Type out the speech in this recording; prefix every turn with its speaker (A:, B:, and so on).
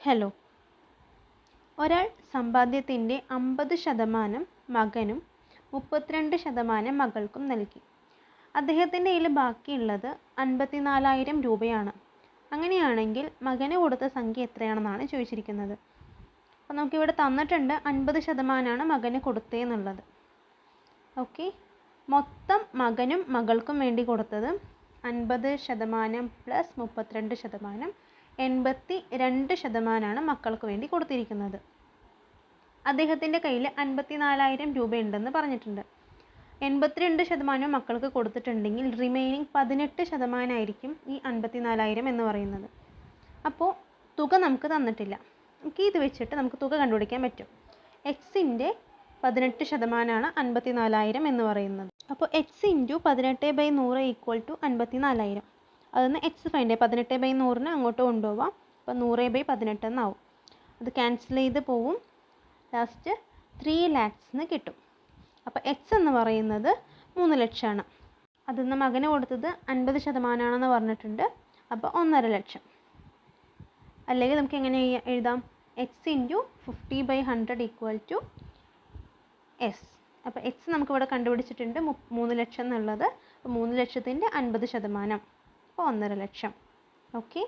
A: Hello. ഒരാൾ സമ്പാദ്യത്തിൻ്റെ 50% മകനും 32% മകൾക്കും നൽകി. അദ്ദേഹത്തിൻ്റെ കയ്യിൽ ബാക്കിയുള്ളത് 54,000 രൂപയാണ്. അങ്ങനെയാണെങ്കിൽ മകന് കൊടുത്ത സംഖ്യ എത്രയാണെന്നാണ് ചോദിച്ചിരിക്കുന്നത്. അപ്പോൾ നമുക്കിവിടെ തന്നിട്ടുണ്ട് 50%ആണ് മകന് കൊടുത്തതെന്നുള്ളത്. ഓക്കെ, മൊത്തം മകനും മകൾക്കും വേണ്ടി കൊടുത്തത് 50% പ്ലസ് 32%, 82% മക്കൾക്ക് വേണ്ടി കൊടുത്തിരിക്കുന്നത്. അദ്ദേഹത്തിൻ്റെ കയ്യിൽ 54,000 രൂപയുണ്ടെന്ന് പറഞ്ഞിട്ടുണ്ട്. 82% മക്കൾക്ക് കൊടുത്തിട്ടുണ്ടെങ്കിൽ റിമൈനിങ് 18% ആയിരിക്കും ഈ 54,000 എന്ന് പറയുന്നത്. അപ്പോൾ തുക നമുക്ക് തന്നിട്ടില്ല. ഇത് വെച്ചിട്ട് നമുക്ക് തുക കണ്ടുപിടിക്കാൻ പറ്റും. എക്സിൻ്റെ 18%ആണ് 54,000 എന്ന് പറയുന്നത്. അപ്പോൾ എക്സ് ഇൻറ്റു 18/100 ഈക്വൽ ടു 54,000. അതൊന്ന് എക്സ് ഫൈൻഡ് ചെയ്യുക. 18/100 അങ്ങോട്ട് കൊണ്ടുപോവാം. അപ്പോൾ 100/18 എന്നാവും. അത് ക്യാൻസൽ ചെയ്ത് പോവും. ലാസ്റ്റ് 3 lakhs കിട്ടും. അപ്പോൾ എക്സ് എന്ന് പറയുന്നത് 3 ലക്ഷമാണ്. അതിന്ന് മകന് കൊടുത്തത് 50% പറഞ്ഞിട്ടുണ്ട്. അപ്പോൾ 1.5 ലക്ഷം. അല്ലെങ്കിൽ നമുക്ക് എങ്ങനെ എഴുതാം? X into 50/100 equal to s. അപ്പോൾ എക്സ് നമുക്കിവിടെ കണ്ടുപിടിച്ചിട്ടുണ്ട് 3 ലക്ഷം എന്നുള്ളത്. അപ്പോൾ 3 ലക്ഷത്തിൻ്റെ 50%, അപ്പോൾ 1.5 ലക്ഷം. ഓക്കെ.